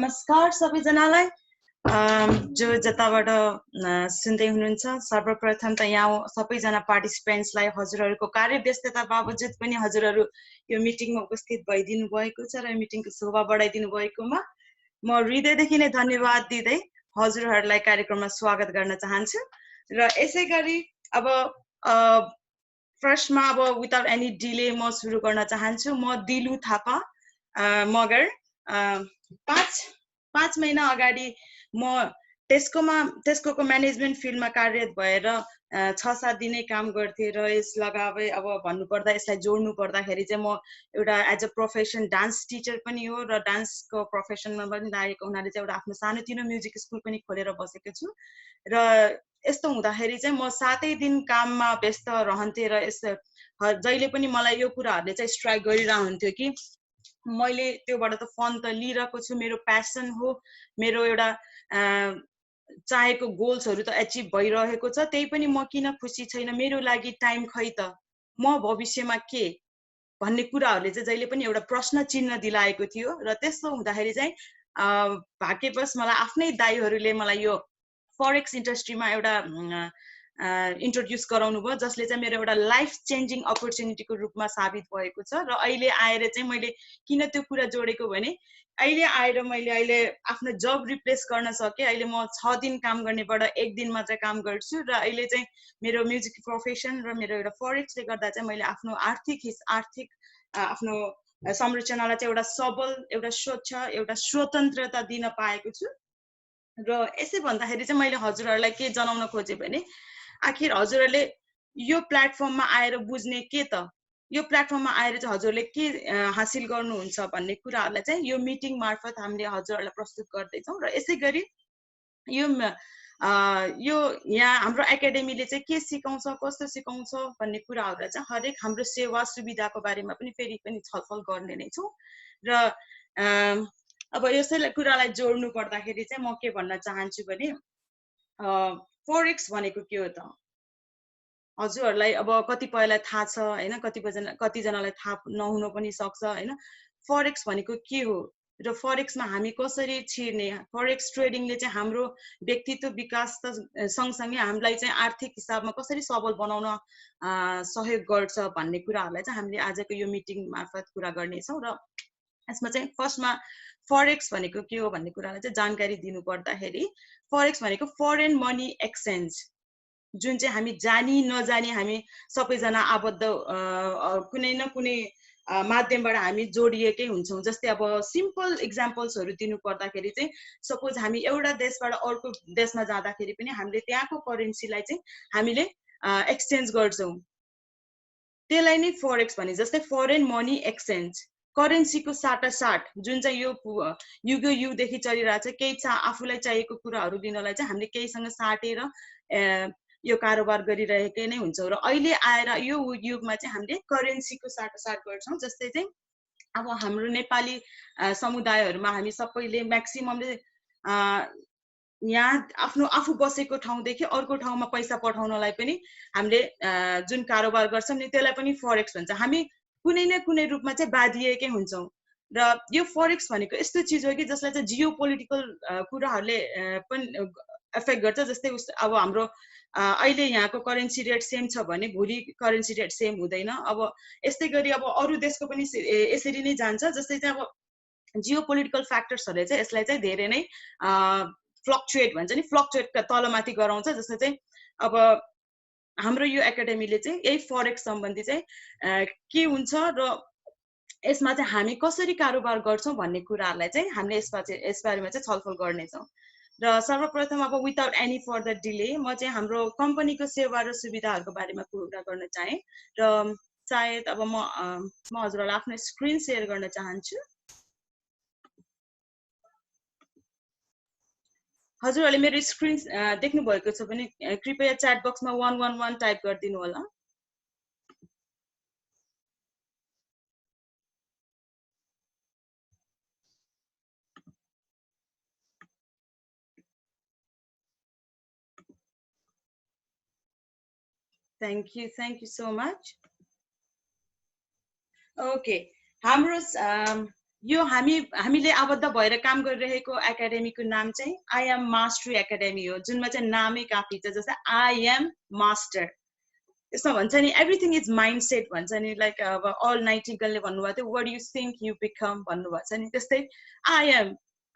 नमस्कार सबैजनालाई जो जताबाट सुन्दै हुनुहुन्छ सर्वप्रथम त यहाँ सबैजना पार्टिसिपेन्ट्सलाई हजुरहरूको कार्य व्यस्तता बावजुद पनि हजुरहरू यो मिटिङमा उपस्थित भइदिनु भएको छ र मिटिङको शोभा बढाइदिनु भएकोमा म हृदयदेखि नै धन्यवाद दिँदै हजुरहरूलाई कार्यक्रममा स्वागत गर्न चाहन्छु र यसै गरी अब फर्स्टमा अब विदाउट एनी डिले म सुरु गर्न चाहन्छु। म दिलु थापा मगर 5 महिना अगाडि म टेस्कोको म्यानेजमेन्ट फिल्डमा कार्यरत भएर 6-7 दिनै काम गर्थेँ र यस लगावे अब भन्नुपर्दा यसलाई जोड्नु पर्दाखेरि चाहिँ म एउटा as a profession dance teacher पनि हो र डान्सको प्रोफेसनमा पनि लागेको हुनाले चाहिँ एउटा आफ्नो सानोतिनो म्युजिक स्कुल पनि खोलेर बसेको छु र यस्तो हुँदाखेरि चाहिँ म 7 दिन काममा व्यस्त रहन्थेँ र जहिले पनि मलाई यो कुराहरूले चाहिँ स्ट्राइक गरिरहन्थ्यो कि मैले त्योबाट त फन त लिइरहेको छु, मेरो प्यासन हो, मेरो एउटा चाहेको गोल्सहरू त एचिभ भइरहेको छ, त्यही पनि म किन खुसी छैन, मेरो लागि टाइम खै त, म भविष्यमा के भन्ने कुराहरूले चाहिँ जहिले पनि एउटा प्रश्न चिन्ह दिलाएको थियो र त्यस्तो हुँदाखेरि चाहिँ भाग्यवश मलाई आफ्नै दाइहरूले मलाई यो फरेक्स इन्डस्ट्रीमा एउटा इन्ट्रोड्युस गराउनु भयो जसले चाहिँ मेरो एउटा लाइफ चेन्जिङ अपर्च्युनिटीको रूपमा साबित भएको छ र अहिले आएर चाहिँ मैले किन त्यो कुरा जोडेको भने अहिले आएर मैले आफ्नो जब रिप्लेस गर्न सकेँ। अहिले म 6 दिन काम गर्नेबाट 1 दिन मात्र काम गर्छु र अहिले चाहिँ मेरो म्युजिक प्रोफेसन र मेरो एउटा फरेक्सले गर्दा चाहिँ मैले आफ्नो आर्थिक आफ्नो संरचनालाई चाहिँ एउटा सबल, एउटा स्वच्छ, एउटा स्वतन्त्रता दिन पाएको छु र यसै भन्दाखेरि चाहिँ मैले हजुरहरूलाई के जनाउन खोजेँ भने आखिर हजुरहरूले यो प्लेटफर्ममा आएर बुझ्ने के त, यो प्लेटफर्ममा आएर चाहिँ हजुरले के हासिल गर्नुहुन्छ भन्ने कुराहरूलाई चाहिँ यो मिटिङ मार्फत हामीले हजुरहरूलाई प्रस्तुत गर्दैछौँ र यसै गरी यो यहाँ हाम्रो एकाडेमीले चाहिँ के सिकाउँछ, कस्तो सिकाउँछ भन्ने कुराहरूलाई चाहिँ हरेक हाम्रो सेवा सुविधाको बारेमा पनि फेरि पनि छलफल गर्ने नै छौँ र अब यसै कुरालाई जोड्नु पर्दाखेरि चाहिँ म के भन्न चाहन्छु भने फरेक्स भनेको के हो त, हजुरहरूलाई अब कतिपयलाई थाहा छ हैन, कतिजनालाई थाहा नहुन पनि सक्छ हैन। फरेक्स भनेको के हो र फरेक्समा हामी कसरी छिर्ने, फरेक्स ट्रेडिङले चाहिँ हाम्रो व्यक्तित्व विकास त सँगसँगै हामीलाई चाहिँ आर्थिक हिसाबमा कसरी सबल बनाउन सहयोग गर्छ भन्ने कुराहरूलाई चाहिँ हामीले आजको यो मिटिङ मार्फत कुरा गर्नेछौँ र यसमा चाहिँ फर्स्टमा फरेक्स भनेको के हो भन्ने कुरालाई चाहिँ जानकारी दिनु पर्दाखेरि फरेक्स भनेको फरेन मनी एक्सचेन्ज, जुन चाहिँ हामी जानी नजानी हामी सबैजना आबद्ध कुनै न कुनै माध्यमबाट हामी जोडिएकै हुन्छौँ। जस्तै अब सिम्पल इक्जाम्पल्सहरू दिनु पर्दाखेरि चाहिँ सपोज हामी एउटा देशबाट अर्को देशमा जाँदाखेरि पनि हामीले त्यहाँको करेन्सीलाई चाहिँ हामीले एक्सचेन्ज गर्छौँ, त्यसलाई नै फरेक्स भनिन्छ। जस्तै फरेन मनी एक्सचेन्ज, करेन्सीको साटासाट जुन चाहिँ यो युगदेखि चलिरहेको छ, केही आफूलाई चाहिएको कुराहरू लिनलाई चाहिँ हामीले केहीसँग साटेर यो कारोबार गरिरहेकै नै हुन्छौँ र अहिले आएर यो युगमा चाहिँ हामीले करेन्सीको साटासाट गर्छौँ। जस्तै चाहिँ अब हाम्रो नेपाली समुदायहरूमा हामी सबैले म्याक्सिममले यहाँ आफू बसेको ठाउँदेखि अर्को ठाउँमा पैसा पठाउनलाई पनि हामीले जुन कारोबार गर्छौँ नि त्यसलाई पनि फरेक्स भन्छ। हामी कुनै न कुनै रूपमा चाहिँ बाँधिएकै हुन्छौँ र यो फरेक्स भनेको यस्तो चिज हो कि जसलाई चाहिँ जियो पोलिटिकल कुराहरूले पनि एफेक्ट गर्छ। जस्तै अब हाम्रो अहिले यहाँको करेन्सी रेट सेम छ भने भोलि करेन्सी रेट सेम हुँदैन। अब यस्तै गरी अब अरू देशको पनि यसरी नै जान्छ। जस्तै चाहिँ अब जियो पोलिटिकल फ्याक्टर्सहरूले चाहिँ यसलाई चाहिँ धेरै नै फ्लक्चुएट भन्छ नि, फ्लक्चुएट तलमाथि गराउँछ। जस्तो चाहिँ अब हाम्रो यो एकाडेमीले चाहिँ यही फरेक्स सम्बन्धी चाहिँ के हुन्छ र यसमा चाहिँ हामी कसरी कारोबार गर्छौँ भन्ने कुराहरूलाई चाहिँ हामीले यसबारेमा चाहिँ छलफल गर्नेछौँ। र सर्वप्रथम अब विदाउट एनी फर्दर डिले म चाहिँ हाम्रो कम्पनीको सेवा र सुविधाहरूको बारेमा कुरा गर्न चाहेँ र सायद अब म हजुरहरूलाई आफ्नो स्क्रिन सेयर गर्न चाहन्छु। हजुरहरूले मेरो स्क्रिन देख्नु भएको छ भने कृपया च्याट बक्समा 111 टाइप गरिदिनु होला। Thank you so much. Okay, हाम्रो यो हामीले आबद्ध भएर काम गरिरहेको एकाडेमीको नाम चाहिँ आई एम मास्टरी एकाडेमी हो, जुनमा चाहिँ नामै काफी छ। जस्तै आई एम मास्टर, यसमा भन्छ नि एभ्रिथिङ इज माइन्ड सेट भन्छ नि, लाइक अब अल नाइटिङ्गेलले भन्नुभएको थियो what you think you become भन्नुभएको छ नि, त्यस्तै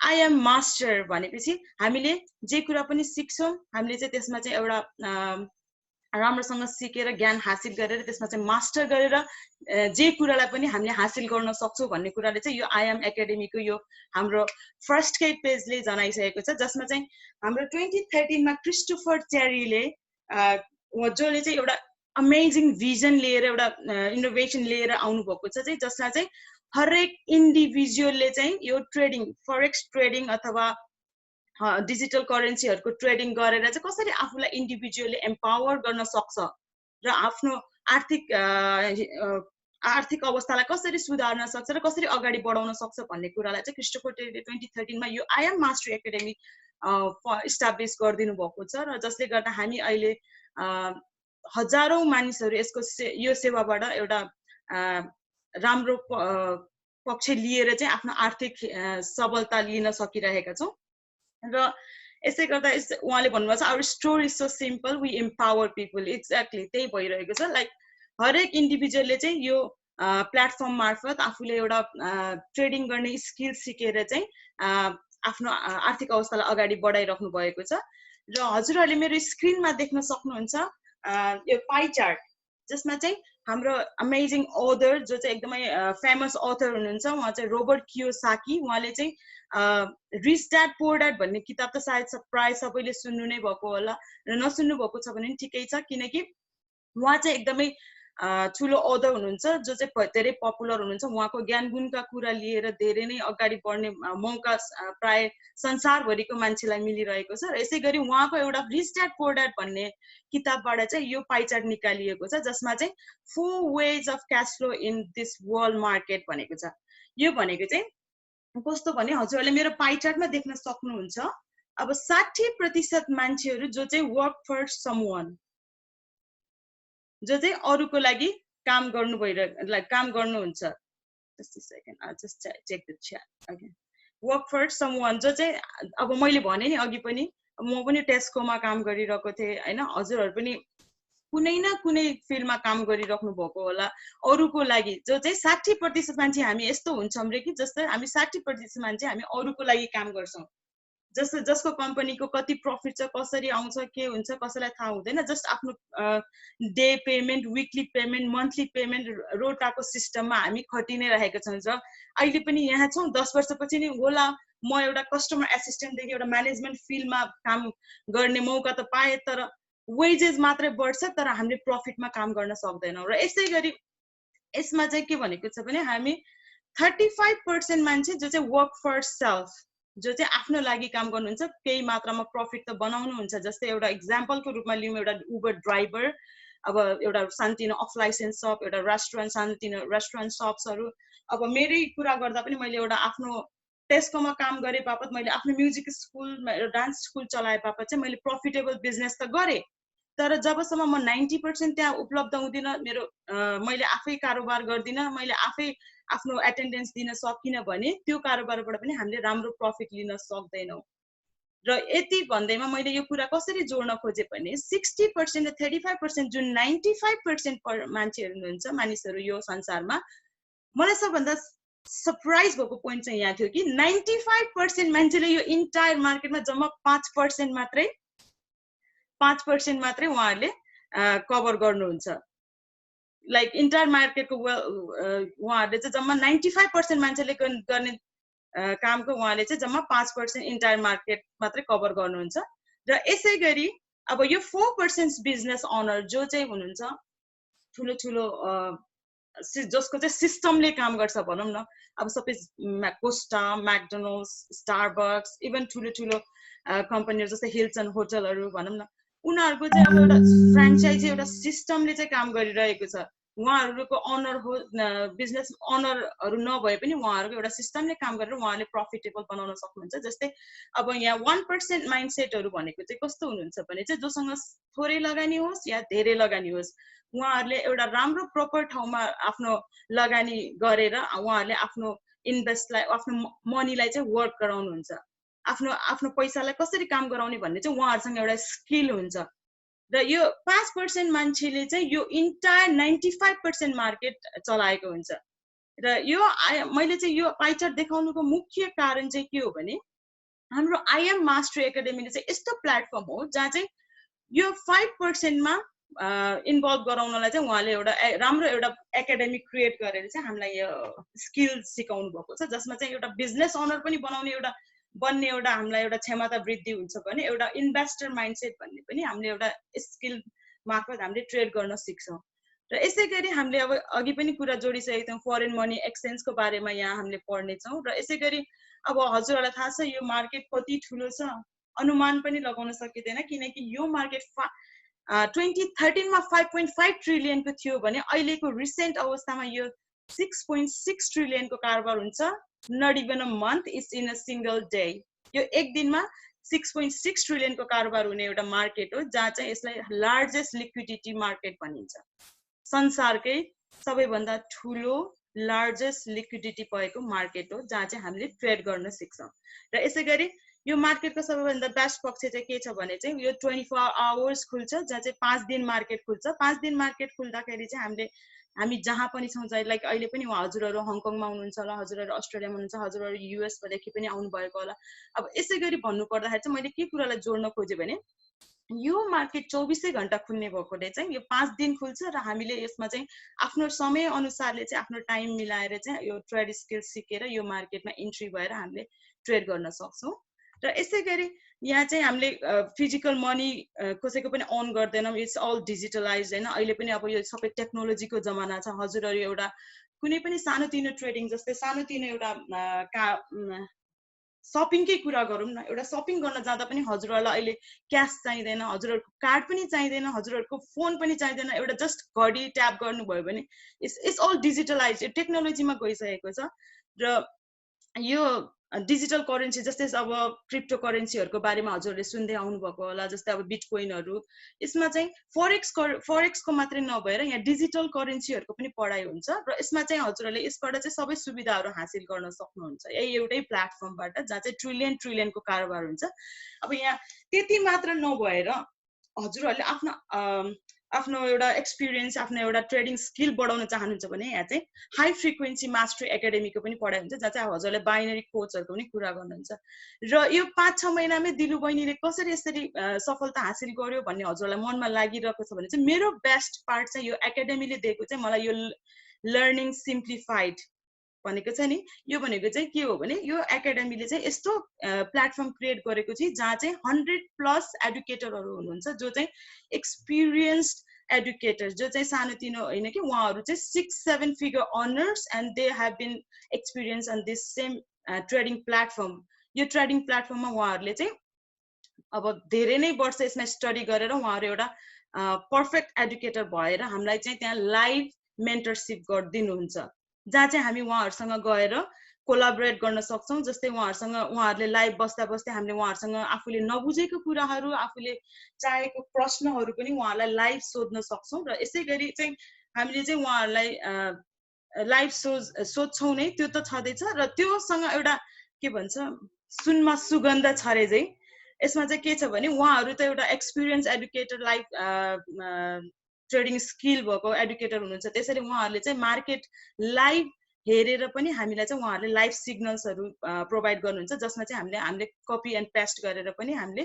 आई एम मास्टर भनेपछि हामीले जे कुरा पनि सिक्छौँ हामीले चाहिँ त्यसमा चाहिँ एउटा राम्रोसँग सिकेर ज्ञान हासिल गरेर त्यसमा चाहिँ मास्टर गरेर जे कुरालाई पनि हामीले हासिल गर्न सक्छौँ भन्ने कुराले चाहिँ यो आई एम एकाडेमीको यो हाम्रो फर्स्टकै पेजले जनाइसकेको छ, जसमा चाहिँ हाम्रो 2013 मा क्रिस्टोफर टेरीले जसले चाहिँ एउटा अमेजिङ भिजन लिएर एउटा इनोभेसन लिएर आउनुभएको छ चाहिँ, जसमा चाहिँ हरेक इन्डिभिजुअलले चाहिँ यो ट्रेडिङ फरेक्स ट्रेडिङ अथवा डिजिटल करेन्सीहरूको ट्रेडिङ गरेर चाहिँ कसरी आफूलाई इन्डिभिजुअली एम्पावर गर्न सक्छ र आफ्नो आर्थिक अवस्थालाई कसरी सुधार्न सक्छ र कसरी अगाडि बढाउन सक्छ भन्ने कुरालाई चाहिँ क्रिस्टोफर टेरीले 2013 मा यो I M mastery academy establish गरिदिनु भएको छ र जसले गर्दा हामी अहिले हजारौं मानिसहरू यसको यो सेवाबाट एउटा राम्रो पक्ष लिएर चाहिँ आफ्नो आर्थिक सबलता लिन सकिरहेका छौँ। र यसै गर्दा उहाँले भन्नुभएको छ our story is so simple we empower people, exactly त्यही भइरहेको छ। लाइक हरेक इन्डिभिजुअलले चाहिँ यो प्लेटफर्म मार्फत आफूले एउटा ट्रेडिङ गर्ने स्किल सिकेर चाहिँ आफ्नो आर्थिक अवस्थालाई अगाडि बढाइराख्नु भएको छ। र हजुरहरूले मेरो स्क्रिनमा देख्न सक्नुहुन्छ यो पाई चार्ट, जसमा चाहिँ हाम्रो अमेजिङ अथर जो चाहिँ एकदमै फेमस अथर हुनुहुन्छ उहाँ चाहिँ रोबर्ट कियोसाकी। उहाँले चाहिँ रिच ड्याड पुअर ड्याड भन्ने किताब त सायद प्राय सबैले सुन्नु नै भएको होला, र नसुन्नु भएको छ भने ठिकै छ, किनकि उहाँ चाहिँ एकदमै ठुलो अथर हुनुहुन्छ जो चाहिँ धेरै पपुलर हुनुहुन्छ। उहाँको ज्ञान गुणका कुरा लिएर धेरै नै अगाडि बढ्ने मौका प्राय संसारभरिको मान्छेलाई मिलिरहेको छ। र यसै गरी उहाँको एउटा रिच ड्याड पुअर ड्याड भन्ने किताबबाट चाहिँ यो पाई चार्ट निकालिएको छ, जसमा चाहिँ 4 wage of cash flow in this world market भनेको छ। यो भनेको चाहिँ कस्तो भने हजुरहरूले मेरो पाई चार्टमा देख्न सक्नुहुन्छ अब 60% मान्छेहरू जो चाहिँ वर्क फर समवन, जो चाहिँ अरूको लागि काम गर्नुहुन्छ। Just a second, I just check the chat again. Work for someone जो चाहिँ अब मैले भने नि अघि पनि म पनि टेस्कोमा काम गरिरहेको थिएँ हैन, हजुरहरू पनि कुनै न कुनै फिल्डमा काम गरिराख्नु भएको होला अरूको लागि। जो चाहिँ 60% मान्छे हामी यस्तो हुन्छौँ रे कि जस्तै हामी 60% मान्छे हामी अरूको लागि काम गर्छौँ, जसको कम्पनीको कति प्रफिट छ, कसरी आउँछ, के हुन्छ कसैलाई थाहा हुँदैन। जस्ट आफ्नो डे पेमेन्ट, विकली पेमेन्ट, मन्थली पेमेन्ट रोटाको सिस्टममा हामी खटि नै रहेका छौँ। र अहिले पनि यहाँ छौँ, 10 वर्षपछि नि होला म एउटा कस्टमर एसिस्टेन्टदेखि एउटा म्यानेजमेन्ट फिल्डमा काम गर्ने मौका त पाएँ, तर वेजेस मात्रै बढ्छ तर हामीले प्रफिटमा काम गर्न सक्दैनौँ। र यसै गरी यसमा चाहिँ के भनेको छ भने हामी 35% मान्छे जो चाहिँ वर्क फर सेल्फ, जो चाहिँ आफ्नो लागि काम गर्नुहुन्छ, केही मात्रामा प्रफिट त बनाउनुहुन्छ। जस्तै एउटा इक्जाम्पलको रूपमा लिउँ, एउटा उबर ड्राइभर, अब एउटा सानोतिनो अफ लाइसेन्स सप, एउटा रेस्टुरेन्ट, सानोतिनो रेस्टुरेन्ट सप्सहरू। अब मेरै कुरा गर्दा पनि मैले एउटा आफ्नो टेस्कोमा काम गरे बापत मैले आफ्नो म्युजिक स्कुल, डान्स स्कुल चलाए बापत चाहिँ मैले प्रफिटेबल बिजनेस त गरेँ, तर जबसम्म म 90% त्यहाँ उपलब्ध हुँदिनँ, मैले आफै कारोबार गर्दिनँ, मैले आफै आफ्नो एटेन्डेन्स दिन सकिनँ भने त्यो कारोबारबाट पनि हामीले राम्रो प्रफिट लिन सक्दैनौँ। र यति भन्दैमा मैले यो कुरा कसरी जोड्न खोजेँ भने 60% र 35% जुन 95% मान्छेहरू हुनुहुन्छ, मानिसहरू यो संसारमा, मलाई सबभन्दा सरप्राइज भएको पोइन्ट चाहिँ यहाँ थियो कि 95% मान्छेले यो इन्टायर मार्केटमा जम्मा 5% मात्रै उहाँहरूले कभर गर्नुहुन्छ। लाइक इन्टायर मार्केटको उहाँहरूले चाहिँ जम्मा 95% मान्छेले गर्ने कामको उहाँले चाहिँ जम्मा 5% इन्टायर मार्केट मात्रै कभर गर्नुहुन्छ। र यसै गरी अब यो 4% बिजनेस ओनर जो चाहिँ हुनुहुन्छ ठुलो ठुलो जसको चाहिँ सिस्टमले काम गर्छ भनौँ न, अब सबै कोस्टा, म्याकडोनल्ड्स, स्टारबक्स, इभन ठुलो ठुलो कम्पनीहरू जस्तै हिल्टन होटलहरू भनौँ न, उनीहरूको चाहिँ अब एउटा फ्रेन्चाइजी, एउटा सिस्टमले चाहिँ काम गरिरहेको छ। उहाँहरूको अनर हो, बिजनेस अनरहरू नभए पनि उहाँहरूको एउटा सिस्टमले काम गरेर उहाँले प्रफिटेबल बनाउन सक्नुहुन्छ। जस्तै अब यहाँ 1% माइन्डसेटहरू भनेको चाहिँ कस्तो हुनुहुन्छ भने चाहिँ जोसँग थोरै लगानी होस् या धेरै लगानी होस्, उहाँहरूले एउटा राम्रो प्रपर ठाउँमा आफ्नो लगानी गरेर उहाँहरूले आफ्नो इन्भेस्टलाई आफ्नो मनीलाई चाहिँ वर्क गराउनुहुन्छ आफ्नो पैसालाई कसरी काम गराउने भन्ने चाहिँ उहाँहरूसँग एउटा स्किल हुन्छ र यो 5% मान्छेले चाहिँ यो इन्टायर 95% मार्केट चलाएको हुन्छ र यो मैले चाहिँ यो पाइ चार्ट देखाउनुको मुख्य कारण चाहिँ के हो भने हाम्रो आइएम मास्टरी एकाडेमीले चाहिँ यस्तो प्लेटफर्म हो जहाँ चाहिँ यो 5% मा इन्भल्भ गराउनलाई चाहिँ उहाँले एउटा राम्रो एउटा एकाडेमी क्रिएट गरेर चाहिँ हामीलाई यो स्किल सिकाउनु भएको छ जसमा चाहिँ एउटा बिजनेस ओनर पनि बन्ने एउटा हामीलाई एउटा क्षमता वृद्धि हुन्छ भने एउटा इन्भेस्टर माइन्डसेट भन्ने पनि हामीले एउटा स्किल मार्फत हामीले ट्रेड गर्न सिक्छौँ र यसै गरी हामीले अब अघि पनि कुरा जोडिसकेका छौँ फरेन मनी एक्सचेन्जको बारेमा यहाँ हामीले पढ्नेछौँ र यसै गरी अब हजुरहरूलाई थाहा छ यो मार्केट कति ठुलो छ अनुमान पनि लगाउन सकिँदैन किनकि यो मार्केट 2013 मा 5.5 ट्रिलियनको थियो भने अहिलेको रिसेन्ट अवस्थामा यो 6.6 ट्रिलियनको कारोबार हुन्छ not even a month is in a single day यो एक दिनमा 6.6 ट्रिलियनको कारोबार हुने एउटा मार्केट हो जहाँ चाहिँ यसलाई लार्जेस्ट लिक्विडिटी मार्केट भनिन्छ संसारकै सबैभन्दा ठुलो लार्जेस्ट लिक्विडिटी भएको मार्केट हो जहाँ चाहिँ हामीले ट्रेड गर्न सिक्छौँ र यसै गरी यो मार्केटको सबैभन्दा बेस्ट पक्ष चाहिँ के छ भने चाहिँ यो 24 आवर्स खुल्छ जहाँ चाहिँ 5 दिन मार्केट खुल्छ 5 दिन मार्केट खुल्दाखेरि चाहिँ हामी जहाँ पनि छौँ लाइक अहिले पनि हजुरहरू हङकङमा हुनुहुन्छ होला हजुरहरू अस्ट्रेलियामा हुनुहुन्छ हजुरहरू युएसदेखि पनि आउनुभएको होला अब यसै गरी भन्नुपर्दाखेरि चाहिँ मैले के कुरालाई जोड्न खोजेँ भने यो मार्केट 24 घण्टा खुल्ने भएकोले चाहिँ यो 5 दिन खुल्छ र हामीले यसमा चाहिँ आफ्नो समय अनुसारले चाहिँ आफ्नो टाइम मिलाएर चाहिँ यो ट्रेड स्किल सिकेर यो मार्केटमा इन्ट्री भएर हामीले ट्रेड गर्न सक्छौँ र यसै गरी यहाँ चाहिँ हामीले फिजिकल मनी कसैको पनि अन गर्दैनौँ इट्स अल डिजिटलाइज हैन अहिले पनि अब यो सबै टेक्नोलोजीको जमाना छ हजुरहरू एउटा कुनै पनि सानोतिनो ट्रेडिङ जस्तै सानोतिनो एउटा शपिङकै कुरा गरौँ न एउटा शपिङ गर्न जाँदा पनि हजुरहरूलाई अहिले क्यास चाहिँदैन हजुरहरूको कार्ड पनि चाहिँदैन हजुरहरूको फोन पनि चाहिँदैन एउटा जस्ट घडी ट्याप गर्नुभयो भने इट्स अल डिजिटलाइज टेक्नोलोजीमा गइसकेको छ र यो डिजिटल करेन्सी जस्तै अब क्रिप्टो करेन्सीहरूको बारेमा हजुरहरूले सुन्दै आउनुभएको होला जस्तै अब बिटकोइनहरू यसमा चाहिँ फरेक्सको मात्रै नभएर यहाँ डिजिटल करेन्सीहरूको पनि पढाइ हुन्छ र यसमा चाहिँ हजुरहरूले यसबाट चाहिँ सबै सुविधाहरू हासिल गर्न सक्नुहुन्छ यही एउटै प्लेटफर्मबाट जहाँ चाहिँ ट्रिलियनको कारोबार हुन्छ अब यहाँ त्यति मात्र नभएर हजुरहरूले आफ्नो एउटा एक्सपिरियन्स आफ्नो एउटा ट्रेडिङ स्किल बढाउन चाहनुहुन्छ भने यहाँ चाहिँ हाई फ्रिक्वेन्सी मास्टरी एकाडेमीको पनि पढाइ हुन्छ जहाँ चाहिँ हजुरले बाइनरी कोचहरूको पनि कुरा गर्नुहुन्छ र यो 5-6 महिनामै दिलु बहिनीले कसरी यसरी सफलता हासिल गर्यो भन्ने हजुरलाई मनमा लागिरहेको छ भने चाहिँ मेरो बेस्ट पार्ट चाहिँ यो एकाडेमीले दिएको चाहिँ मलाई यो लर्निङ सिम्प्लिफाइड भनेको छ नि यो भनेको चाहिँ के हो भने यो एकाडेमीले चाहिँ यस्तो प्लेटफर्म क्रिएट गरेको छ जहाँ चाहिँ 100+ एडुकेटरहरू हुनुहुन्छ जो चाहिँ एक्सपिरियन्स्ड एडुकेटर जो चाहिँ सानोतिनो होइन कि उहाँहरू चाहिँ 6-7 figure earners and they have been experience on this same trading platform यो ट्रेडिङ प्लेटफर्ममा उहाँहरूले चाहिँ अब धेरै नै वर्ष यसमा स्टडी गरेर उहाँहरू एउटा पर्फेक्ट एडुकेटर भएर हामीलाई चाहिँ त्यहाँ लाइभ मेन्टरसिप गरिदिनुहुन्छ जहाँ चाहिँ हामी उहाँहरूसँग गएर कोलाबोरेट गर्न सक्छौँ जस्तै उहाँहरूले लाइभ बस्दा बस्दै हामीले उहाँहरूसँग आफूले नबुझेको कुराहरू आफूले चाहेको प्रश्नहरू पनि उहाँहरूलाई लाइभ सोध्न सक्छौँ र यसै गरी चाहिँ हामीले चाहिँ उहाँहरूलाई लाइभ सोध्छौँ नै त्यो त छँदैछ र त्योसँग एउटा के भन्छ सुनमा सुगन्ध छरे चाहिँ यसमा चाहिँ के छ भने उहाँहरू त एउटा experience educator live trading skill भएको एडुकेटर हुनुहुन्छ त्यसरी उहाँहरूले चाहिँ मार्केट लाइभ हेरेर पनि हामीलाई चाहिँ उहाँहरूले लाइभ सिग्नल्सहरू प्रोभाइड गर्नुहुन्छ जसमा चाहिँ हामीले कपी एन्ड पेस्ट गरेर पनि हामीले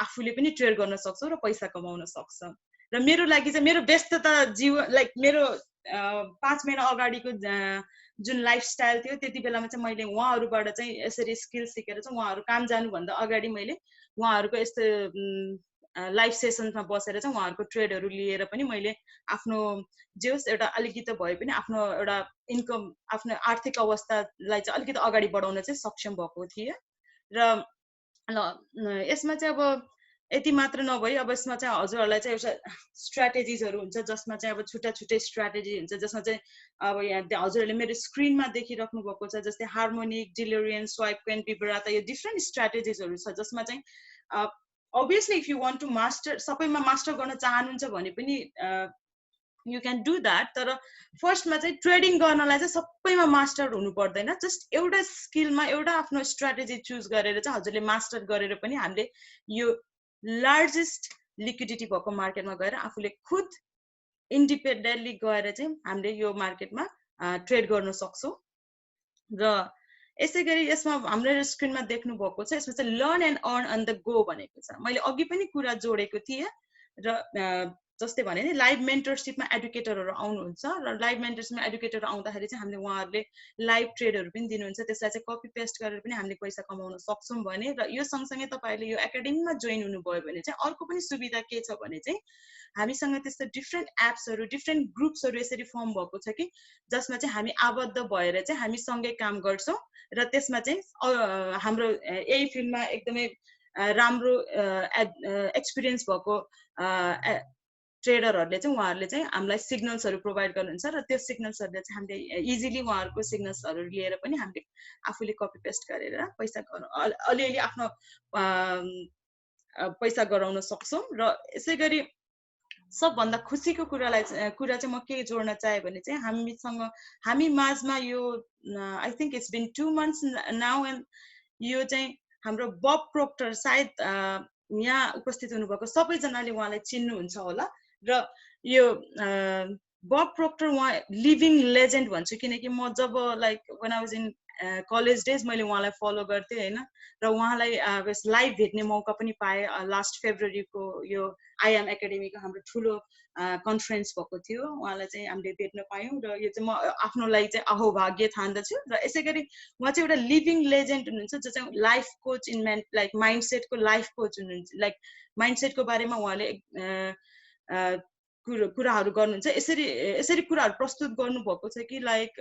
आफूले पनि ट्रेड गर्न सक्छौँ र पैसा कमाउन सक्छौँ र मेरो लागि चाहिँ मेरो व्यस्तता जीवन लाइक मेरो 5 महिना अगाडिको जुन लाइफस्टाइल थियो त्यति बेलामा चाहिँ मैले उहाँहरूबाट चाहिँ यसरी स्किल सिकेर चाहिँ उहाँहरू काम जानुभन्दा अगाडि मैले उहाँहरूको यस्तो लाइभ सेसनमा बसेर चाहिँ उहाँहरूको ट्रेडहरू लिएर पनि मैले आफ्नो जे होस् एउटा अलिकति भए पनि आफ्नो एउटा इन्कम आफ्नो आर्थिक अवस्थालाई चाहिँ अलिकति अगाडि बढाउन चाहिँ सक्षम भएको थिएँ र यसमा चाहिँ अब यति मात्र नभई अब यसमा चाहिँ हजुरहरूलाई चाहिँ एउटा स्ट्र्याटेजिजहरू हुन्छ जसमा चाहिँ अब छुट्टै स्ट्र्याटेजी हुन्छ जसमा चाहिँ अब यहाँ हजुरहरूले मेरो स्क्रिनमा देखिराख्नु भएको छ जस्तै हार्मोनिक डिलोरियन स्वाइप कोइन विब्राटा यो डिफ्रेन्ट स्ट्र्याटेजिजहरू छ जसमा चाहिँ obviously if you want to master सबैमा मास्टर गर्न चाहनुहुन्छ भने पनि you can do that. तर फर्स्टमा चाहिँ ट्रेडिङ गर्नलाई चाहिँ सबैमा मास्टर हुनु पर्दैन, जस्ट एउटा स्किलमा एउटा आफ्नो स्ट्र्याटेजी चुज गरेर चाहिँ हजुरले मास्टर गरेर पनि हामीले यो लार्जेस्ट लिक्विडिटी भएको मार्केटमा गएर आफूले खुद इन्डिपेन्डेन्टली गएर चाहिँ हामीले यो मार्केटमा ट्रेड गर्न सक्छौँ। र यसै गरी यसमा हाम्रो स्क्रिनमा देख्नु भएको छ, यसमा चाहिँ learn and earn on the go भनेको छ। मैले अघि पनि कुरा जोडेको थिएँ र जस्तै भने नि लाइभ मेन्टरसिपमा एडुकेटरहरू आउनुहुन्छ र लाइभ मेन्टरसिपमा एडुकेटर आउँदाखेरि चाहिँ हामीले उहाँहरूले लाइभ ट्रेडहरू पनि दिनुहुन्छ, त्यसलाई चाहिँ कपी पेस्ट गरेर पनि हामीले पैसा कमाउन सक्छौँ भने। र यो सँगसँगै तपाईँहरूले यो एकाडेमीमा जोइन हुनुभयो भने चाहिँ अर्को पनि सुविधा के छ भने चाहिँ हामीसँग त्यस्तो डिफ्रेन्ट एप्सहरू डिफ्रेन्ट ग्रुप्सहरू यसरी फर्म भएको छ कि जसमा चाहिँ हामी आबद्ध भएर चाहिँ हामी सँगै काम गर्छौँ र त्यसमा चाहिँ हाम्रो यही फिल्डमा एकदमै राम्रो एक्सपिरियन्स भएको ट्रेडरहरूले चाहिँ उहाँहरूले चाहिँ हामीलाई सिग्नल्सहरू प्रोभाइड गर्नुहुन्छ र त्यो सिग्नल्सहरूले चाहिँ हामीले इजिली उहाँहरूको सिग्नल्सहरू लिएर पनि हामीले आफूले कपी पेस्ट गरेर पैसा अलिअलि आफ्नो पैसा गराउन सक्छौँ। र यसै गरी सबभन्दा खुसीको कुरा चाहिँ म के जोड्न चाहे भने चाहिँ हामी माझमा यो I think it's been 2 months now and यो चाहिँ हाम्रो बब प्रोक्टर सायद यहाँ उपस्थित हुनुभएको सबैजनाले उहाँलाई चिन्नुहुन्छ होला। र यो बब प्रोक्टर उहाँ लिभिङ लेजेन्ड भन्छु, किनकि म जब like when I was in college days मैले उहाँलाई फलो गर्थेँ होइन, र उहाँलाई लाइभ भेट्ने मौका पनि पाएँ। लास्ट फेब्रुअरीको यो आइएम एकाडेमीको हाम्रो ठुलो कन्फरेन्स भएको थियो, उहाँलाई चाहिँ हामीले भेट्न पायौँ र यो चाहिँ म आफ्नो लागि चाहिँ अहोभाग्य ठान्दछु। र यसै गरी उहाँ चाहिँ एउटा लिभिङ लेजेन्ड हुनुहुन्छ जो चाहिँ लाइफ कोच इन लाइक माइन्डसेटको लाइफ कोच हुनुहुन्छ, लाइक माइन्डसेटको बारेमा उहाँले कुराहरू गर्नुहुन्छ। यसरी कुराहरू प्रस्तुत गर्नुभएको छ कि लाइक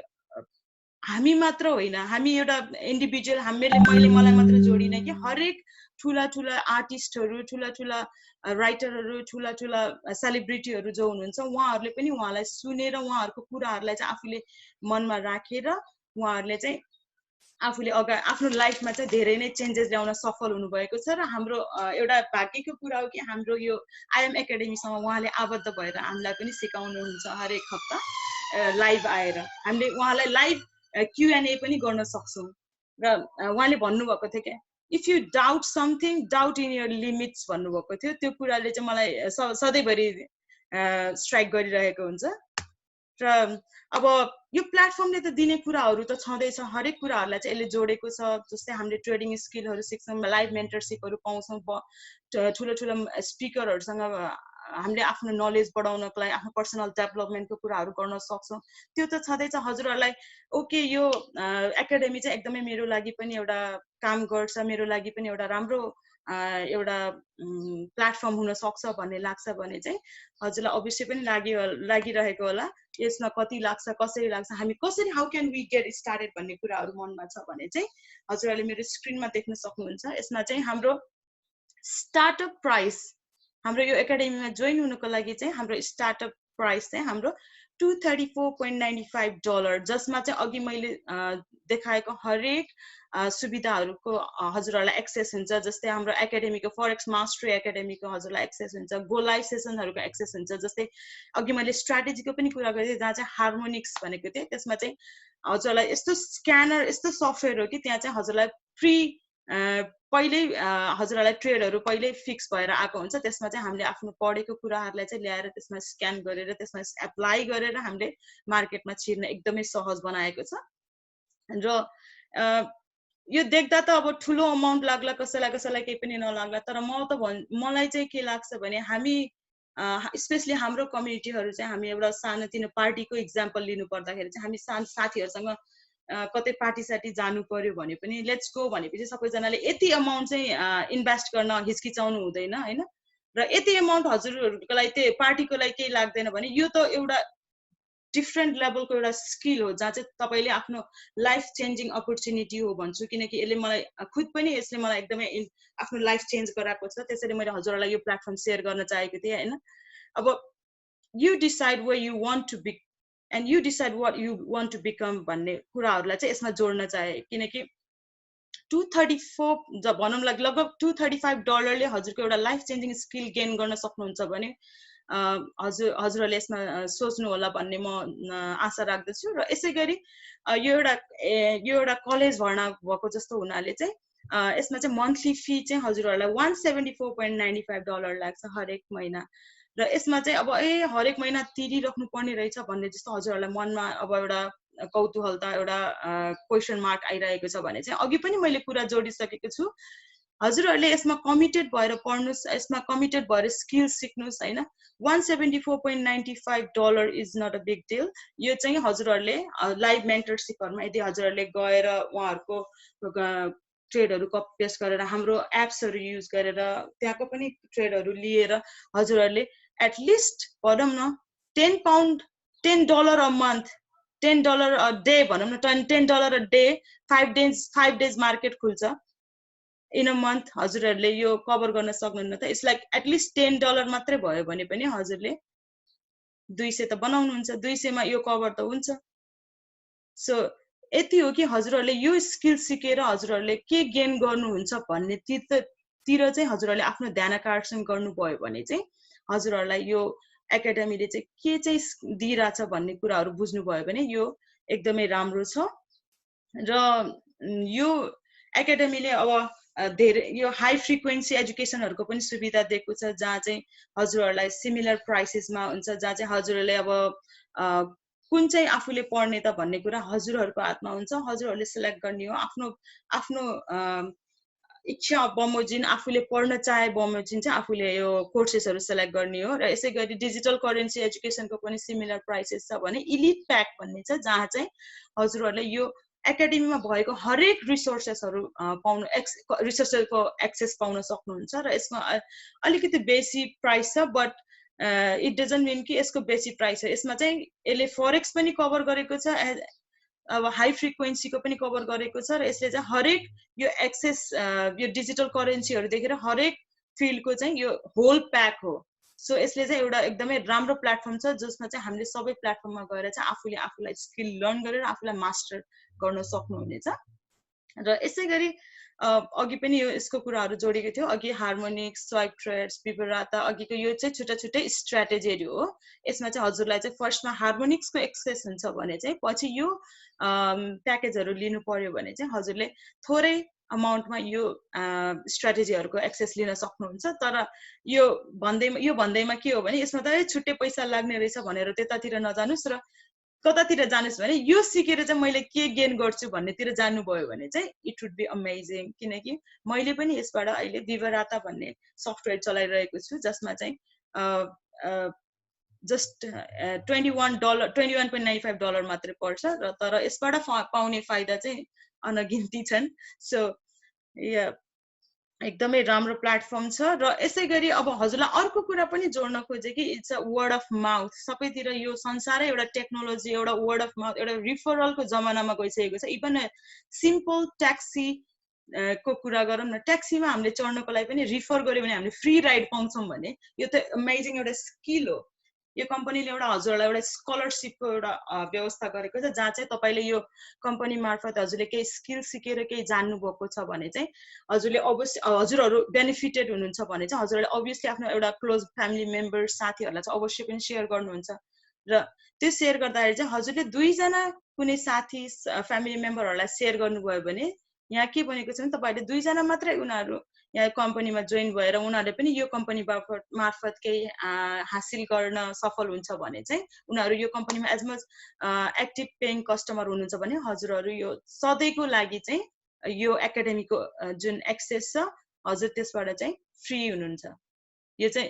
हामी मात्र होइन, हामी एउटा इन्डिभिजुअल मैले मलाई मात्र जोडिनँ कि हरेक ठुला आर्टिस्टहरू ठुला राइटरहरू ठुला सेलिब्रिटीहरू जो हुनुहुन्छ उहाँहरूले पनि उहाँलाई सुनेर उहाँहरूको कुराहरूलाई चाहिँ आफूले मनमा राखेर उहाँहरूले चाहिँ आफूले आफ्नो लाइफमा चाहिँ धेरै नै चेन्जेस ल्याउन सफल हुनुभएको छ। र हाम्रो एउटा भाग्यको कुरा हो कि हाम्रो यो आइएम एकाडेमीसँग उहाँले आबद्ध भएर हामीलाई पनि सिकाउनुहुन्छ हरेक हप्ता लाइभ आएर हामीले उहाँलाई लाइभ Q&A पनि गर्न सक्छौँ। र उहाँले भन्नुभएको थियो क्या if you doubt something doubt in your limits भन्नुभएको थियो, त्यो कुराले चाहिँ मलाई सधैँभरि स्ट्राइक गरिरहेको हुन्छ। र अब यो प्लेटफर्मले त दिने कुराहरू त छँदैछ, हरेक कुराहरूलाई चाहिँ यसले जोडेको छ। जस्तै हामीले ट्रेडिङ स्किलहरू सिक्छौँ, लाइभ मेन्टरसिपहरू पाउँछौँ, ठुलो स्पिकरहरूसँग हामीले आफ्नो नलेज बढाउनको लागि आफ्नो पर्सनल डेभलपमेन्टको कुराहरू गर्न सक्छौँ। त्यो त छँदैछ। हजुरहरूलाई ओके यो एकाडेमी चाहिँ एकदमै मेरो लागि पनि एउटा काम गर्छ, मेरो लागि पनि एउटा राम्रो एउटा प्लेटफर्म हुन सक्छ भन्ने लाग्छ भने चाहिँ हजुरलाई अवश्य पनि लागिरहेको होला। यसमा कति लाग्छ, कसरी लाग्छ, हामी कसरी how can we get started भन्ने कुराहरू मनमा छ भने चाहिँ हजुरहरूले मेरो स्क्रिनमा देख्न सक्नुहुन्छ। यसमा चाहिँ हाम्रो स्टार्टअप प्राइस, हाम्रो यो एकाडेमीमा जोइन हुनुको लागि चाहिँ हाम्रो स्टार्टअप प्राइस चाहिँ हाम्रो $234.95, जसमा चाहिँ अघि मैले देखाएको हरेक सुविधाहरूको हजुरहरूलाई एक्सेस हुन्छ। जस्तै हाम्रो एकाडेमीको फरेक्स मास्टरी एकाडेमीको हजुरलाई एक्सेस हुन्छ, गो लाइभ सेसनहरूको एक्सेस हुन्छ। जस्तै अघि मैले स्ट्राटेजीको पनि कुरा गरेँ जहाँ चाहिँ हार्मोनिक्स भनेको थिएँ, त्यसमा चाहिँ हजुरलाई यस्तो स्क्यानर यस्तो सफ्टवेयर हो कि त्यहाँ चाहिँ हजुरलाई फ्री पहिल्यै हजुरहरूलाई ट्रेडहरू पहिल्यै फिक्स भएर आएको हुन्छ। त्यसमा चाहिँ हामीले आफ्नो पढेको कुराहरूलाई चाहिँ ल्याएर त्यसमा स्क्यान गरेर त्यसमा एप्लाई गरेर हामीले मार्केटमा छिर्न एकदमै सहज बनाएको छ। र यो देख्दा त अब ठुलो अमाउन्ट लाग्ला, कसैलाई केही पनि नलाग्ला, तर मलाई चाहिँ के लाग्छ भने हामी स्पेसली हाम्रो कम्युनिटीहरू चाहिँ हामी एउटा सानोतिनो पार्टीको इक्जाम्पल लिनु पर्दाखेरि चाहिँ हामी साथीहरूसँग कतै पार्टी साटी जानु पर्यो भने पनि लेट्स गो भनेपछि सबैजनाले यति अमाउन्ट चाहिँ इन्भेस्ट गर्न हिचकिचाउनु हुँदैन होइन। र यति अमाउन्ट हजुरहरूको लागि त्यो पार्टीको लागि केही लाग्दैन भने यो त एउटा डिफ्रेन्ट लेभलको एउटा स्किल हो जहाँ चाहिँ तपाईँले आफ्नो लाइफ चेन्जिङ अपर्च्युनिटी हो भन्छु, किनकि यसले मलाई खुद पनि यसले मलाई एकदमै आफ्नो लाइफ चेन्ज गराएको छ। त्यसैले मैले हजुरहरूलाई यो प्लेटफर्म सेयर गर्न चाहेको थिएँ होइन। अब you decide where you want to be and you decide what you want to become भन्ने कुराहरूलाई चाहिँ यसमा जोड्न चाहे, किनकि $234 भनौँ लगभग $235ले हजुरको एउटा लाइफ चेन्जिङ स्किल गेन गर्न सक्नुहुन्छ भने हजुरहरूले यसमा सोच्नु होला भन्ने म आशा राख्दछु। र यसै गरी यो एउटा कलेज भर्ना भएको जस्तो हुनाले चाहिँ यसमा चाहिँ मन्थली फी चाहिँ हजुरहरूलाई $174.95 लाग्छ हरेक महिना। र यसमा चाहिँ अब हरेक महिना तिरिराख्नु पर्ने रहेछ भन्ने जस्तो हजुरहरूलाई मनमा अब एउटा कौतूहलता एउटा क्वेसन मार्क आइरहेको छ भने चाहिँ अघि पनि मैले कुरा जोडिसकेको छु। हजुरहरूले यसमा कमिटेड भएर पढ्नुहोस्, यसमा कमिटेड भएर स्किल सिक्नुहोस् हैन। $174.95 is not a big deal. यो चाहिँ हजुरहरूले लाइभ मेन्टरसिपहरुमा यदि हजुरहरूले गएर उहाँहरूको ट्रेडहरु कपी पेस्ट गरेर हाम्रो एप्सहरु युज गरेर त्यहाँको पनि ट्रेडहरु लिएर हजुरहरूले एटलिस्ट भनौं न $10 अ मन्थ, $10 अ डे भनौं न, $10 अ डे, 5 डेज मार्केट खुल्छ इन अ मन्थ, हजुरहरूले यो कभर गर्न सक्नुहुन्न त? इट्स लाइक एटलिस्ट $10 मात्रै भयो भने पनि हजुरले 200 त बनाउनुहुन्छ, 200 मा यो कभर त हुन्छ। सो यति हो कि हजुरहरूले यो स्किल सिकेर हजुरहरूले के गेन गर्नुहुन्छ भन्ने तिर चाहिँ हजुरहरूले आफ्नो ध्यानाकर्षण गर्नुभयो भने चाहिँ हजुरहरूलाई यो एकाडेमीले चाहिँ के चाहिँ दिइराछ भन्ने कुराहरू बुझ्नुभयो भने यो एकदमै राम्रो छ। र यो एकाडेमीले अब धेरै यो हाई फ्रिक्वेन्सी एजुकेसनहरुको पनि सुविधा दिएको छ, जहाँ चाहिँ हजुरहरूलाई सिमिलर प्राइसेसमा हुन्छ, जहाँ चाहिँ हजुरहरूले अब कुन चाहिँ आफूले पढ्ने त भन्ने कुरा हजुरहरूको हातमा हुन्छ। हजुरहरूले सिलेक्ट गर्ने हो आफ्नो इच्छा बमोजिम, आफूले पढ्न चाहे बमोजिम चाहिँ आफूले यो कोर्सेसहरु सिलेक्ट गर्ने हो। र यसै गरी डिजिटल करेन्सी एजुकेसनको पनि सिमिलर प्राइसेस छ भने इलिट प्याक भन्ने छ, जहाँ चाहिँ हजुरहरूले यो एकाडेमीमा भएको हरेक रिसोर्सेसहरु रिसोर्सेसको एक्सेस पाउन सक्नुहुन्छ। र यसमा अलिकति बेसी प्राइस छ, बट इट डजन्ट मिन कि यसको बेसी प्राइस हो। यसमा चाहिँ यसले फरेक्स पनि कभर गरेको छ, अब हाई फ्रिक्वेन्सीको पनि कभर गरेको छ। र यसले चाहिँ हरेक यो एक्सेस यो डिजिटल करेन्सीहरु देखेर हरेक फिल्डको चाहिँ यो होल प्याक हो। सो यसले चाहिँ एउटा एकदमै राम्रो प्लेटफर्म छ, जसमा चाहिँ हामीले सबै प्लेटफर्ममा गएर चाहिँ आफूले आफूलाई स्किल लर्न गरेर आफूलाई मास्टर गर्न सक्नुहुनेछ। र यसै गरी अघि पनि यसको कुराहरू जोडेको थियो, अघि हार्मोनिक्स, स्वाइप ट्रेड्स, विवराता, अघिको यो चाहिँ छुट्टा छुट्टै स्ट्र्याटेजीहरू हो। यसमा चाहिँ हजुरलाई चाहिँ फर्स्टमा हार्मोनिक्सको एक्सेस हुन्छ भने चाहिँ पछि यो प्याकेजहरू लिनु पर्यो भने चाहिँ हजुरले थोरै अमाउन्टमा यो स्ट्र्याटेजीहरूको एक्सेस लिन सक्नुहुन्छ। तर यो भन्दैमा के हो भने यसमा त छुट्टै पैसा लाग्ने रहेछ भनेर त्यतातिर नजानुस्, र कतातिर जानुस् भने यो सिकेर चाहिँ मैले के गेन गर्छु भन्नेतिर जानुभयो भने चाहिँ इट वुड बी अमेजिङ। किनकि मैले पनि यसबाट अहिले विवराता भन्ने सफ्टवेयर चलाइरहेको छु, जसमा चाहिँ जस्ट $21.95 मात्रै पर्छ, र तर यसबाट पाउने फाइदा चाहिँ अनगिन्ती छन्। सो एकदमै राम्रो प्लेटफर्म छ। र यसै गरी अब हजुरलाई अर्को कुरा पनि जोड्न खोजे कि it's a word of mouth. सबैतिर यो संसारै एउटा टेक्नोलोजी, एउटा वर्ड अफ माउथ, एउटा रिफरलको जमानामा गइसकेको छ। इभन सिम्पल ट्याक्सी को कुरा गरौँ न, ट्याक्सीमा हामीले चढ्नको लागि पनि रिफर गर्यो भने हामीले फ्री राइड पाउँछौँ भने यो त अमेजिङ एउटा स्किल हो। यो कम्पनीले एउटा हजुरलाई एउटा स्कलरशिपको एउटा व्यवस्था गरेको छ, जहाँ चाहिँ तपाईले यो कम्पनी मार्फत हजुरले केही स्किल सिकेर केही जान्नु भएको छ भने चाहिँ हजुरले अवश्य हजुरहरू बेनिफिटेड हुनुहुन्छ भने चाहिँ हजुरले अभियसली आफ्नो एउटा क्लोज फ्यामिली मेम्बर साथीहरूलाई चाहिँ अवश्य पनि सेयर गर्नुहुन्छ। र त्यो सेयर गर्दाखेरि चाहिँ हजुरले 2 जना कुनै साथी फ्यामिली मेम्बरहरूलाई सेयर गर्नुभयो भने यहाँ के भनेको छ भने तपाईहरुले 2 जना मात्रै उनीहरू यहाँ कम्पनीमा जोइन भएर उनीहरूले पनि यो कम्पनी मार्फत केही हासिल गर्न सफल हुन्छ भने चाहिँ उनीहरू यो कम्पनीमा as much active paying customer हुनुहुन्छ भने हजुरहरू यो सधैँको लागि चाहिँ यो एकाडेमीको जुन एक्सेस छ हजुर त्यसबाट चाहिँ फ्री हुनुहुन्छ। यो चाहिँ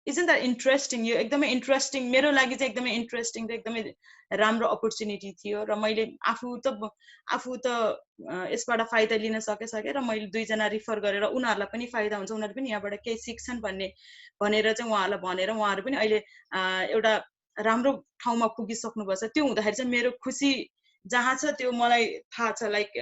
isn't that interesting? यो एकदमै इन्ट्रेस्टिङ, मेरो लागि चाहिँ एकदमै इन्ट्रेस्टिङ र एकदमै राम्रो अपर्च्युनिटी थियो। र मैले आफू त यसबाट फाइदा लिन सके र मैले 2 जना रिफर गरेर उनीहरूलाई पनि फाइदा हुन्छ, उनीहरूले पनि यहाँबाट केही सिक्छन् भनेर चाहिँ उहाँहरूलाई भनेर उहाँहरू पनि अहिले एउटा राम्रो ठाउँमा पुगिसक्नु भएको छ। त्यो हुँदाखेरि चाहिँ मेरो खुसी जहाँ छ त्यो मलाई थाहा छ। Like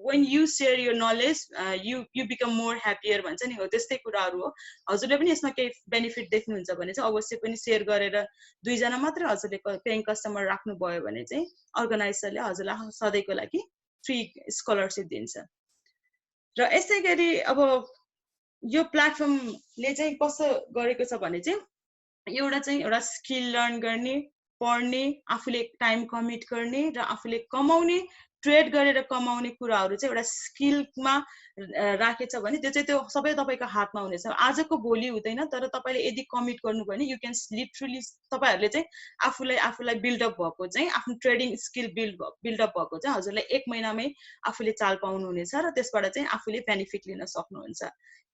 when you share your knowledge you become more happier भन्छ नि, हो त्यस्तै कुराहरू हो। हजुरले पनि यसमा केही बेनिफिट देख्नुहुन्छ भने चाहिँ अवश्य पनि शेयर गरेर 2 जना मात्रै हजुरले पेइङ कस्टमर राख्नु भयो भने चाहिँ अर्गनाइजरले हजुरलाई सधैँको लागि फ्री स्कलरशिप दिन्छ। र यसै गरी अब यो प्लेटफर्मले चाहिँ कसो गरेको छ भने चाहिँ एउटा चाहिँ एउटा स्किल लर्न गर्ने, पढ्ने, आफूले टाइम कमिट गर्ने र आफूले कमाउने, ट्रेड गरेर कमाउने कुराहरू चाहिँ एउटा स्किलमा राखेछ भने त्यो चाहिँ त्यो सबै तपाईँको हातमा हुनेछ। आजको भोलि हुँदैन, तर तपाईँले यदि कमिट गर्नुभयो भने यु क्यान लिटरली तपाईँहरूले चाहिँ आफूलाई बिल्डअप भएको चाहिँ आफ्नो ट्रेडिङ स्किल बिल्डअप भएको चाहिँ हजुरलाई 1 महिनामै आफूले चाल पाउनुहुनेछ र त्यसबाट चाहिँ आफूले बेनिफिट लिन सक्नुहुन्छ।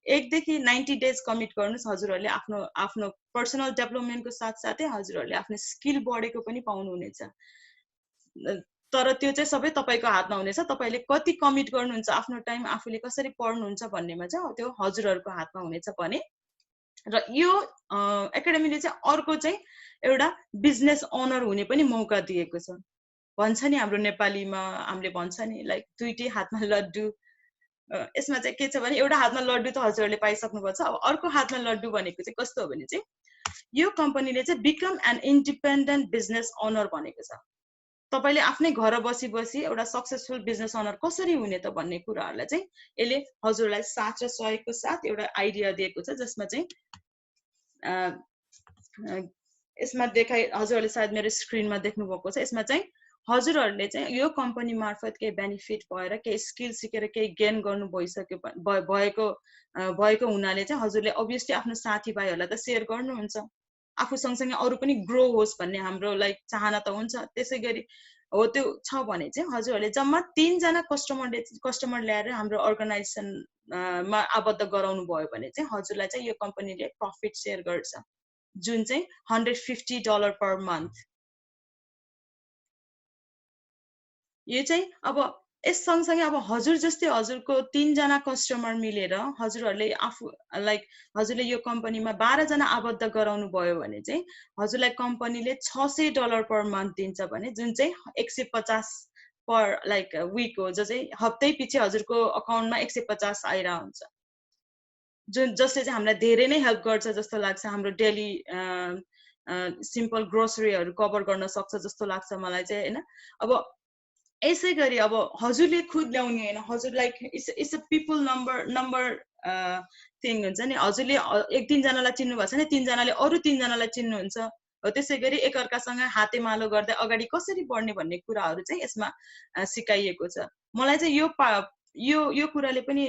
1 देखि 90 डेज कमिट गर्नुहोस्। हजुरहरूले आफ्नो पर्सनल डेभलपमेन्टको साथसाथै हजुरहरूले आफ्नो स्किल बढेको पनि पाउनुहुनेछ। तर त्यो चाहिँ सबै तपाईँको हातमा हुनेछ। तपाईँले कति कमिट गर्नुहुन्छ, आफ्नो टाइम आफूले कसरी पढ्नुहुन्छ भन्नेमा चाहिँ त्यो हजुरहरूको हातमा हुनेछ भने। र यो एकाडेमीले चाहिँ अर्को चाहिँ एउटा बिजनेस ओनर हुने पनि मौका दिएको छ। भन्छ नि हाम्रो नेपालीमा हामीले भन्छ नि लाइक दुईटै हातमा लड्डु। यसमा चाहिँ के छ भने एउटा हातमा लड्डु त हजुरहरूले पाइसक्नुपर्छ। अब अर्को हातमा लड्डु भनेको चाहिँ कस्तो हो भने चाहिँ यो कम्पनीले चाहिँ become an independent business owner भनेको छ। तपाईले आफ्नै घर बसी बसी एउटा सक्सेसफुल बिजनेस ओनर कसरी हुने त भन्ने कुराहरूलाई चाहिँ यसले हजुरलाई साथ र सहयोगको साथ एउटा आइडिया दिएको छ, जसमा चाहिँ यसमा हजुरहरूले सायद मेरो स्क्रिनमा देख्नु भएको छ। यसमा चाहिँ हजुरहरूले चाहिँ यो कम्पनी मार्फत केही बेनिफिट भएर केही स्किल सिकेर केही गेन गर्नु भएको हुनाले चाहिँ हजुरले अभियसली आफ्नो साथीभाइहरूलाई त सेयर गर्नुहुन्छ। आफू सँगसँगै अरू पनि ग्रो होस् भन्ने हाम्रो लाइक चाहना त हुन्छ। त्यसै गरी हो त्यो छ भने चाहिँ हजुरहरूले जम्मा 3 जना कस्टमर ल्याएर हाम्रो अर्गनाइजेसनमा आबद्ध गराउनु भयो भने चाहिँ हजुरलाई चाहिँ यो कम्पनीले प्रफिट सेयर गर्छ, जुन चाहिँ $150 पर मन्थ। यो चाहिँ अब यस सँगसँगै अब हजुर जस्तै हजुरको 3 जना कस्टमर मिलेर हजुरहरूले हजुरले यो कम्पनीमा 12 जना आबद्ध गराउनु भयो भने चाहिँ हजुरलाई कम्पनीले $600 पर मन्थ दिन्छ भने, जुन चाहिँ 150 पर विक हो, जो चाहिँ हप्तै पछि हजुरको अकाउन्टमा 150 आइरा हुन्छ, जसले चाहिँ हामीलाई धेरै नै हेल्प गर्छ जस्तो लाग्छ। हाम्रो डेली सिम्पल ग्रोसरीहरू कभर गर्न सक्छ जस्तो लाग्छ मलाई चाहिँ, हैन। अब यसै गरी अब हजुरले खुद ल्याउने हैन, हजुर like it's a people number thing हुन्छ नि। हजुरले 1-3 जनालाई चिन्नु भएको छ भने 3 जनाले अरू 3 जनालाई चिन्नुहुन्छ। हो त्यसै गरी एकअर्कासँग हातेमालो गर्दै अगाडि कसरी बढ्ने भन्ने कुराहरू चाहिँ यसमा सिकाइएको छ। मलाई चाहिँ यो कुराले पनि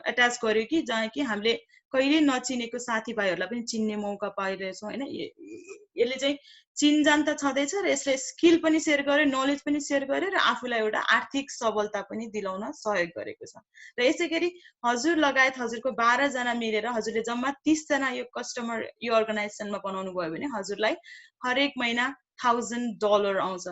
एट्याच गर्यो कि जहाँ कि हामीले कहिले नचिनेको साथीभाइहरूलाई पनि चिन्ने मौका पाइरहेछौँ, हैन। यसले चाहिँ चिनजान त छँदैछ र यसले स्किल पनि सेयर गर्यो, नलेज पनि सेयर गर्यो र आफूलाई एउटा आर्थिक सबलता पनि दिलाउन सहयोग गरेको छ। र यसै गरी हजुर लगायत हजुरको 12 जना मिलेर हजुरले जम्मा 30 जना यो कस्टमर यो अर्गनाइजेसनमा बनाउनु भयो भने हजुरलाई हरेक महिना $1000 आउँछ,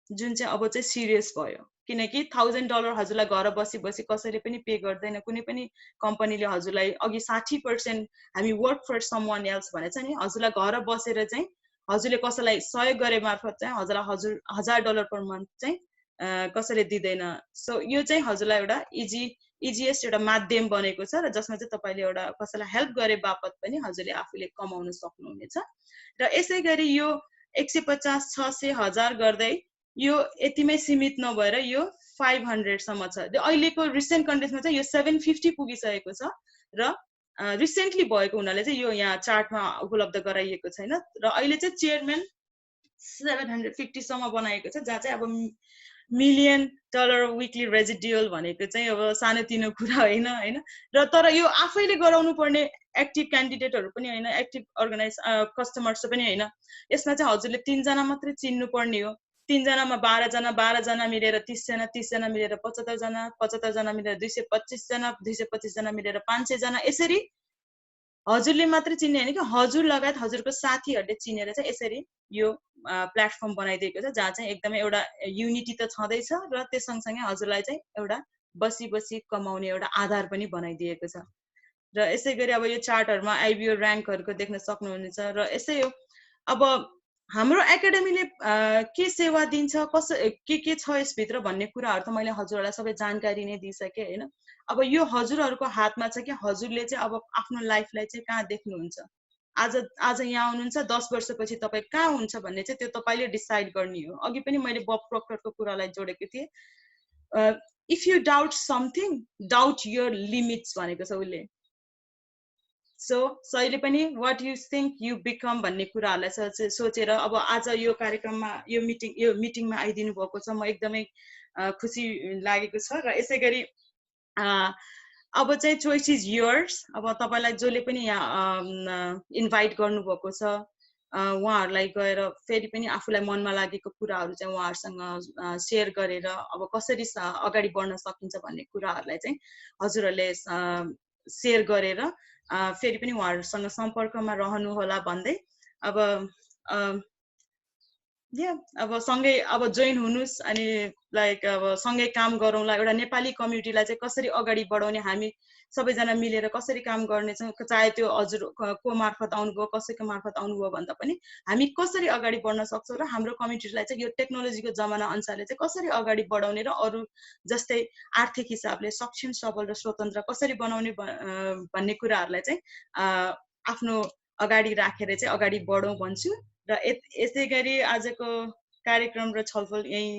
जुन चाहिँ अब चाहिँ सिरियस भयो। किनकि $1000 हजुरलाई घर बसी बसी कसैले पनि पे गर्दैन। कुनै पनि कम्पनीले हजुरलाई अघि 60% हामी वर्क फर समवन एल्स भनेछ नि, हजुरलाई घर बसेर चाहिँ हजुरले कसैलाई सहयोग गरे मार्फत चाहिँ हजुरलाई $1000 पर मन्थ चाहिँ कसैले दिँदैन। सो यो चाहिँ हजुरलाई एउटा इजिएस्ट एउटा माध्यम बनेको छ, र जसमा चाहिँ तपाईँले एउटा कसैलाई हेल्प गरे बापत पनि हजुरले आफूले कमाउन सक्नुहुनेछ। र यसै गरी यो 150, 600, 1000 गर्दै यो यतिमै सीमित नभएर यो 500 सम्म छ। अहिलेको रिसेन्ट कन्डिसनमा चाहिँ यो 750 पुगिसकेको छ र रिसेन्टली भएको हुनाले चाहिँ यो यहाँ चार्टमा उपलब्ध गराइएको छैन। र अहिले चाहिँ चेयरम्यान 750 सम्म बनाएको छ, जहाँ चाहिँ अब $1 million विकली रेजिडुअल भनेको चाहिँ अब सानोतिनो कुरा होइन, हैन। र तर यो आफैले गराउनु पर्ने एक्टिभ क्यान्डिडेटहरू पनि होइन, एक्टिभ कस्टमर्स पनि होइन। यसमा चाहिँ हजुरले 3 जना मात्रै चिन्नु पर्ने हो। 3 जनामा 12 जना, 12 जना मिलेर 30 जना, 30 जना मिलेर 75 जना, 75 जना मिलेर 225 जना, 225 जना मिलेर 500 जना। यसरी हजुरले मात्रै चिन्ने हैन कि हजुर लगायत हजुरको साथीहरूले चिनेर चाहिँ यसरी यो प्लेटफर्म बनाइदिएको छ, जहाँ चाहिँ एकदमै एउटा युनिटी त छँदैछ र त्यस सँगसँगै हजुरलाई चाहिँ एउटा बसी बसी कमाउने एउटा आधार पनि बनाइदिएको छ। र यसै गरी अब यो चार्टहरुमा आइबिओ र्याङ्कहरुको देख्न सक्नुहुनेछ। र यसै हो अब हाम्रो एकाडेमीले के सेवा दिन्छ, के छ यसभित्र भन्ने कुराहरु त मैले हजुरहरुलाई सबै जानकारी नै दिइसके हैन। अब यो हजुरहरुको हातमा छ कि हजुरले चाहिँ अब आफ्नो लाइफलाई चाहिँ कहाँ देख्नुहुन्छ। आज यहाँ आउनुहुन्छ, 10 वर्षपछि तपाई कहाँ हुन्छ भन्ने चाहिँ त्यो तपाईले डिसाइड गर्ने हो। अघि पनि मैले बब प्रोक्टरको कुरालाई जोडेको थिए। If you doubt something, doubt your limits भनेको छ उले। सो सहिले पनि what you think you become भन्ने कुराहरूलाई सोचेर अब आज यो कार्यक्रममा यो मिटिङमा आइदिनु भएको छ। म एकदमै खुसी लागेको छ र यसै गरी अब चाहिँ चोइस इज योर्स। अब तपाईँलाई जसले पनि यहाँ इन्भाइट गर्नुभएको छ उहाँहरूलाई गएर फेरि पनि आफूलाई मनमा लागेको कुराहरू चाहिँ उहाँहरूसँग सेयर गरेर अब कसरी अगाडि बढ्न सकिन्छ भन्ने कुराहरूलाई चाहिँ हजुरहरूले सेयर गरेर फेरि पनि उहाँहरूसँग सम्पर्कमा रहनुहोला भन्दै अब अब सँगै अब जोइन हुनुस् अनि लाइक अब सँगै काम गरौँला। एउटा नेपाली कम्युनिटीलाई चाहिँ कसरी अगाडि बढाउने हामी सबैजना मिलेर कसरी काम गर्नेछौँ, चाहे त्यो हजुर को मार्फत आउनुभयो कसैको मार्फत आउनुभयो भन्दा पनि हामी कसरी अगाडि बढ्न सक्छौँ र हाम्रो कम्युनिटीलाई चाहिँ यो टेक्नोलोजीको जमाना अनुसारले चाहिँ कसरी अगाडि बढाउने र अरू जस्तै आर्थिक हिसाबले सक्षम सबल र स्वतन्त्र कसरी बनाउने भन्ने कुराहरूलाई चाहिँ आफ्नो अगाडि राखेर चाहिँ अगाडि बढौँ भन्छु। र यसै गरी आजको कार्यक्रम र छलफल यही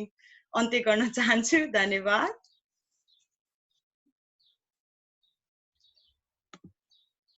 अन्त्य गर्न चाहन्छु। धन्यवाद।